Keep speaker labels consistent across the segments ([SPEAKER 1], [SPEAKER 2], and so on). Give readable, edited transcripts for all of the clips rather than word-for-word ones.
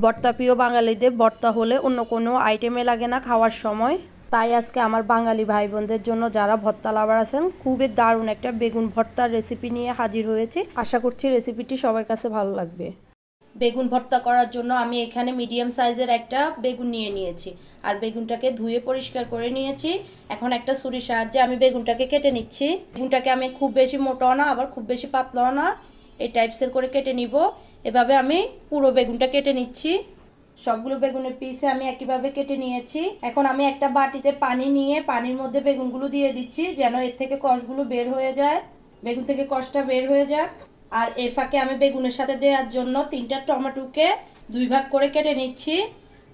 [SPEAKER 1] ভর্তা প্রিয় বাঙালিদের ভর্তা হলে অন্য কোনো আইটেমে লাগে না খাওয়ার সময়। তাই আজকে আমার বাঙালি ভাই বোনদের জন্য যারা ভর্তা লাভার আছেন খুবই দারুণ একটা বেগুন ভর্তার রেসিপি নিয়ে হাজির হয়েছি। আশা করছি রেসিপিটি সবার কাছে ভালো লাগবে। বেগুন ভর্তা করার জন্য আমি এখানে মিডিয়াম সাইজের একটা বেগুন নিয়ে নিয়েছি, আর বেগুনটাকে ধুয়ে পরিষ্কার করে নিয়েছি। এখন একটা ছুরির সাহায্যে আমি বেগুনটাকে কেটে নিচ্ছি। বেগুনটাকে আমি খুব বেশি মোটাও না আবার খুব বেশি পাতলাও না, এই টাইপসের করে কেটে নিব। এভাবে আমি পুরো বেগুনটা কেটে নিচ্ছি। সবগুলো বেগুনের পিসে আমি একইভাবে কেটে নিয়েছি। এখন আমি একটা বাটিতে পানি নিয়ে পানির মধ্যে বেগুনগুলো দিয়ে দিচ্ছি, যেন এর থেকে কষগুলো বের হয়ে যায়, বেগুন থেকে কষটা বের হয়ে যাক। আর এ ফাঁকে আমি বেগুনের সাথে দেওয়ার জন্য 3টা টমেটোকে 2 ভাগ করে কেটে নিচ্ছি।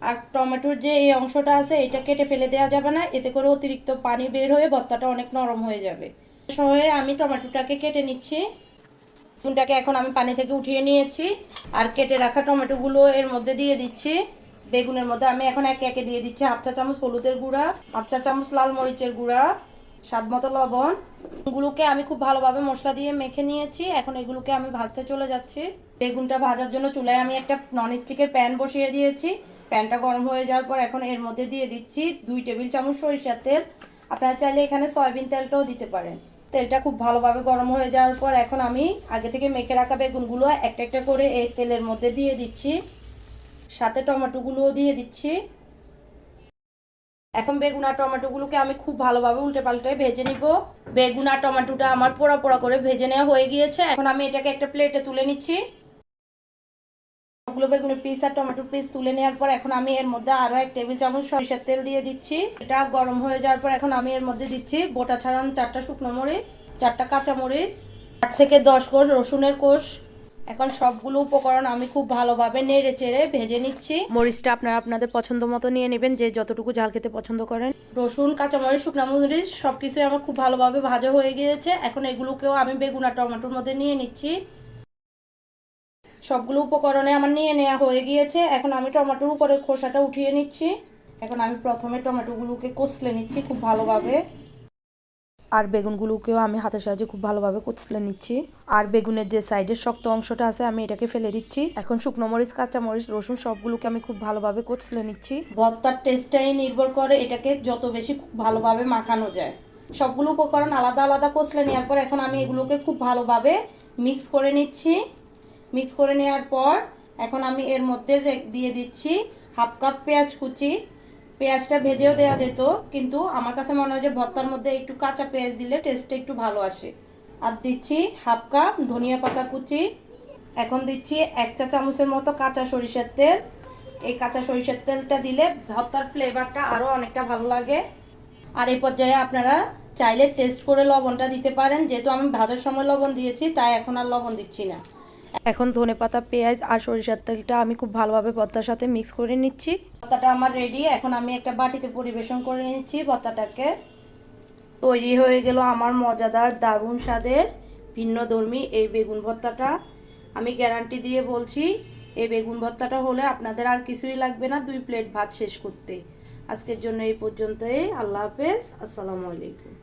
[SPEAKER 1] আর টমেটোর যে এই অংশটা আছে এটা কেটে ফেলে দেওয়া যাবে না, এতে করে অতিরিক্ত পানি বের হয়ে ভর্তাটা অনেক নরম হয়ে যাবে। সহে আমি টমেটোটাকে কেটে নিচ্ছি। বেগুনটাকে এখন আমি পানি থেকে উঠিয়ে নিয়েছি, আর কেটে রাখা টমেটোগুলো এর মধ্যে দিয়ে দিচ্ছি। বেগুনের মধ্যে আমি এখন একে একে দিয়ে দিচ্ছি 1/2 চা চামচ হলুদের গুঁড়া, 1/2 চা চামচ লাল মরিচের গুঁড়া, স্বাদ মতো লবণ। এগুলোকে আমি খুব ভালোভাবে মশলা দিয়ে মেখে নিয়েছি। এখন এগুলোকে আমি ভাজতে চলে যাচ্ছি। বেগুনটা ভাজার জন্য চুলায় আমি একটা ননস্টিকের প্যান বসিয়ে দিয়েছি। প্যানটা গরম হয়ে যাওয়ার পর এখন এর মধ্যে দিয়ে দিচ্ছি 2 টেবিল চামচ সরিষার তেল। আপনারা চাইলে এখানে সয়াবিন তেলটাও দিতে পারেন। তেলটা খুব ভালোভাবে গরম হয়ে যাওয়ার পর এখন আমি আগে থেকে মেখে রাখা বেগুনগুলো একটা একটা করে এই তেলের মধ্যে দিয়ে দিচ্ছি, সাথে টমেটোগুলোও দিয়ে দিচ্ছি। এখন বেগুন আর টমেটোগুলোকে আমি খুব ভালোভাবে উল্টে পাল্টে ভেজে নিব। বেগুন আর টমেটোটা আমার পোড়া পোড়া করে ভেজে নেওয়া হয়ে গিয়েছে। এখন আমি এটাকে একটা প্লেটে তুলে নিচ্ছি। সবগুলো বেগুনের পিস আর টমেটোর পিস তুলে নেওয়ার পর এখন আমি এর মধ্যে আরও 1 টেবিল চামচ সরিষার তেল দিয়ে দিচ্ছি। এটা গরম হয়ে যাওয়ার পর এখন আমি এর মধ্যে দিচ্ছি বোটা ছাড়ানো 4টা শুকনো মরিচ, 4টা কাঁচা মরিচ, 8 থেকে 10 কোষ রসুনের কোষ। এখন সবগুলো উপকরণ আমি খুব ভালোভাবে নেড়ে চেড়ে ভেজে নিচ্ছি। মরিচটা আপনারা আপনাদের পছন্দ মতো নিয়ে নেবেন, যে যতটুকু ঝাল খেতে পছন্দ করেন। রসুন, কাঁচামরিচ, শুকনো মরিচ সবকিছুই আমার খুব ভালোভাবে ভাজা হয়ে গিয়েছে। এখন এগুলোকেও আমি বেগুন আর টমেটোর মধ্যে নিয়ে নিচ্ছি। সবগুলো উপকরণে আমার নিয়ে নেওয়া হয়ে গিয়েছে। এখন আমি টমেটোর উপরের খোসাটা উঠিয়ে নিচ্ছি। এখন আমি প্রথমে টমেটোগুলোকে কষলে নিচ্ছি খুব ভালোভাবে, আর বেগুনগুলোকেও আমি হাতের সাহায্যে খুব ভালোভাবে কষলে নিচ্ছি। আর বেগুনের যে সাইডের শক্ত অংশটা আছে আমি এটাকে ফেলে দিচ্ছি। এখন শুকনো মরিচ, কাঁচা মরিচ, রসুন সবগুলোকে আমি খুব ভালোভাবে কষলে নিচ্ছি। ভর্তার টেস্টটাই নির্ভর করে এটাকে যত বেশি খুব ভালোভাবে মাখানো যায়। সবগুলো উপকরণ আলাদা আলাদা কষলে নেওয়ার পর এখন আমি এগুলোকে খুব ভালোভাবে মিক্স করে নিচ্ছি। মিক্স করে নেওয়ার পর এখন আমি এর মধ্যে দিয়ে দিচ্ছি 1/2 কাপ পেঁয়াজ কুচি। পেঁয়াজটা ভেজেও দেওয়া যেত, কিন্তু আমার কাছে মনে হয় যে ভর্তার মধ্যে একটু কাঁচা পেঁয়াজ দিলে টেস্টটা একটু ভালো আসে। আর দিচ্ছি 1/2 কাপ ধনিয়া পাতা কুচি। এখন দিচ্ছি 1 চা চামচের মতো কাঁচা সরিষার তেল। এই কাঁচা সরিষার তেলটা দিলে ভর্তার ফ্লেভারটা আরও অনেকটা ভালো লাগে। আর এই পর্যায়ে আপনারা চাইলে টেস্ট করে লবণটা দিতে পারেন, যেহেতু আমি ভাজার সময় লবণ দিয়েছি তাই এখন আর লবণ দিচ্ছি না। এখন ধনেপাতা, পেঁয়াজ আর সরিষার তেলটা আমি খুব ভালোভাবে ভর্তার সাথে মিক্স করে নিচ্ছি। ভর্তাটা আমার রেডি। এখন আমি একটা বাটিতে পরিবেশন করে নিচ্ছি ভর্তাটাকে। তৈরি হয়ে গেল আমার মজাদার দারুণ স্বাদের ভিন্নধর্মী এই বেগুন ভর্তাটা। আমি গ্যারান্টি দিয়ে বলছি এই বেগুন ভর্তাটা হলে আপনাদের আর কিছুই লাগবে না 2 প্লেট ভাত শেষ করতে। আজকের জন্য এই পর্যন্তই। আল্লাহ হাফেজ, আসসালামু আলাইকুম।